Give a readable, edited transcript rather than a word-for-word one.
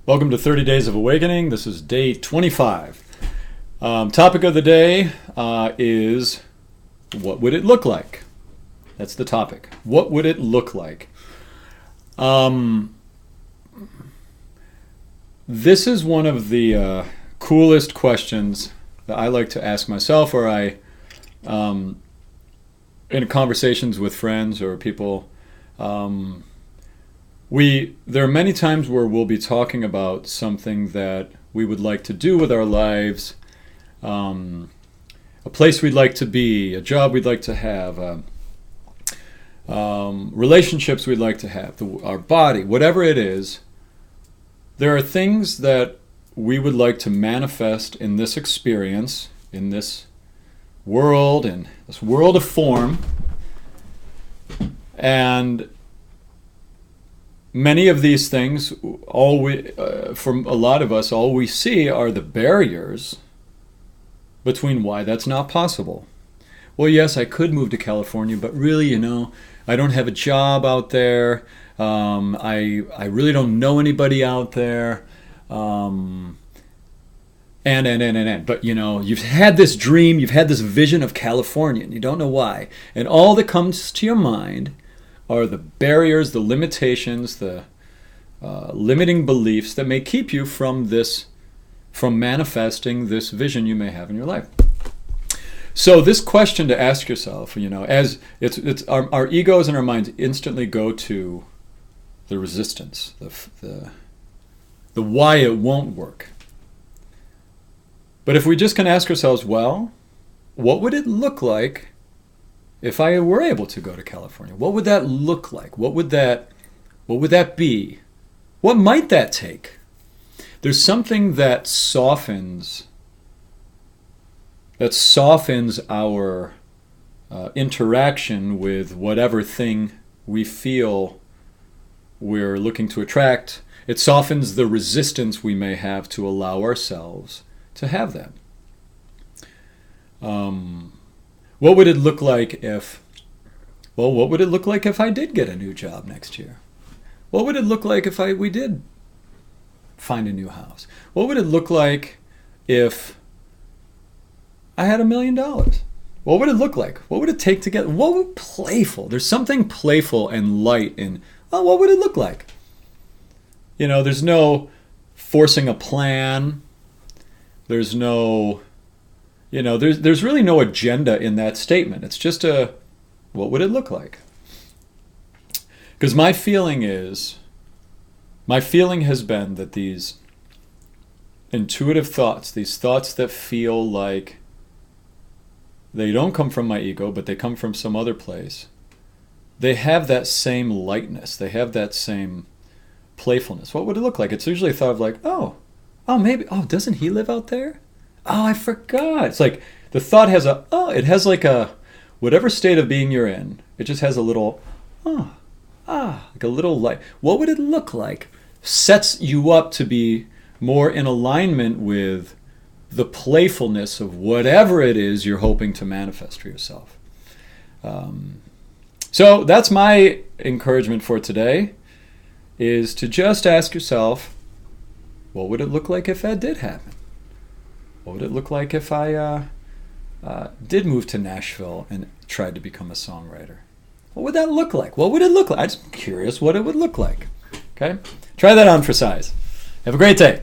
Welcome to 30 Days of Awakening. This is day 25. Topic of the day is, what would it look like? That's the topic. What would it look like? This is one of the coolest questions that I like to ask myself, or in conversations with friends or people. There are many times where we'll be talking about something that we would like to do with our lives, a place we'd like to be, a job we'd like to have, relationships we'd like to have, our body, whatever it is. There are things that we would like to manifest in this experience, in this world of form, and many of these things, from a lot of us, all we see are the barriers between why that's not possible. Well, yes, I could move to California, but really, I don't have a job out there. I really don't know anybody out there. But you've had this dream, you've had this vision of California, and you don't know why. And all that comes to your mind are the barriers, the limitations, the limiting beliefs that may keep you from manifesting this vision you may have in your life. So this question to ask yourself, as it's our egos and our minds instantly go to the resistance, the why it won't work. But if we just can ask ourselves, well, what would it look like if I were able to go to California? What would that look like? What would that be? What might that take? There's something that softens our interaction with whatever thing we feel we're looking to attract. It softens the resistance we may have to allow ourselves to have that. What would it look like if I did get a new job next year? What would it look like if we did find a new house? What would it look like if I had $1 million? What would it look like? What would it take to get? Playful? There's something playful and light in, what would it look like? There's no forcing a plan. There's no, there's really no agenda in that statement. It's just what would it look like? Because my feeling has been that these intuitive thoughts, these thoughts that feel like they don't come from my ego, but they come from some other place, they have that same lightness. They have that same playfulness. What would it look like? It's usually a thought of like, maybe, doesn't he live out there? Oh, I forgot. It's like the thought has it has like a, whatever state of being you're in, it just has a little, like a little light. What would it look like? Sets you up to be more in alignment with the playfulness of whatever it is you're hoping to manifest for yourself. So that's my encouragement for today, is to just ask yourself, what would it look like if that did happen? What would it look like if I did move to Nashville and tried to become a songwriter? What would that look like? What would it look like? I'm just curious what it would look like. Okay? Try that on for size. Have a great day.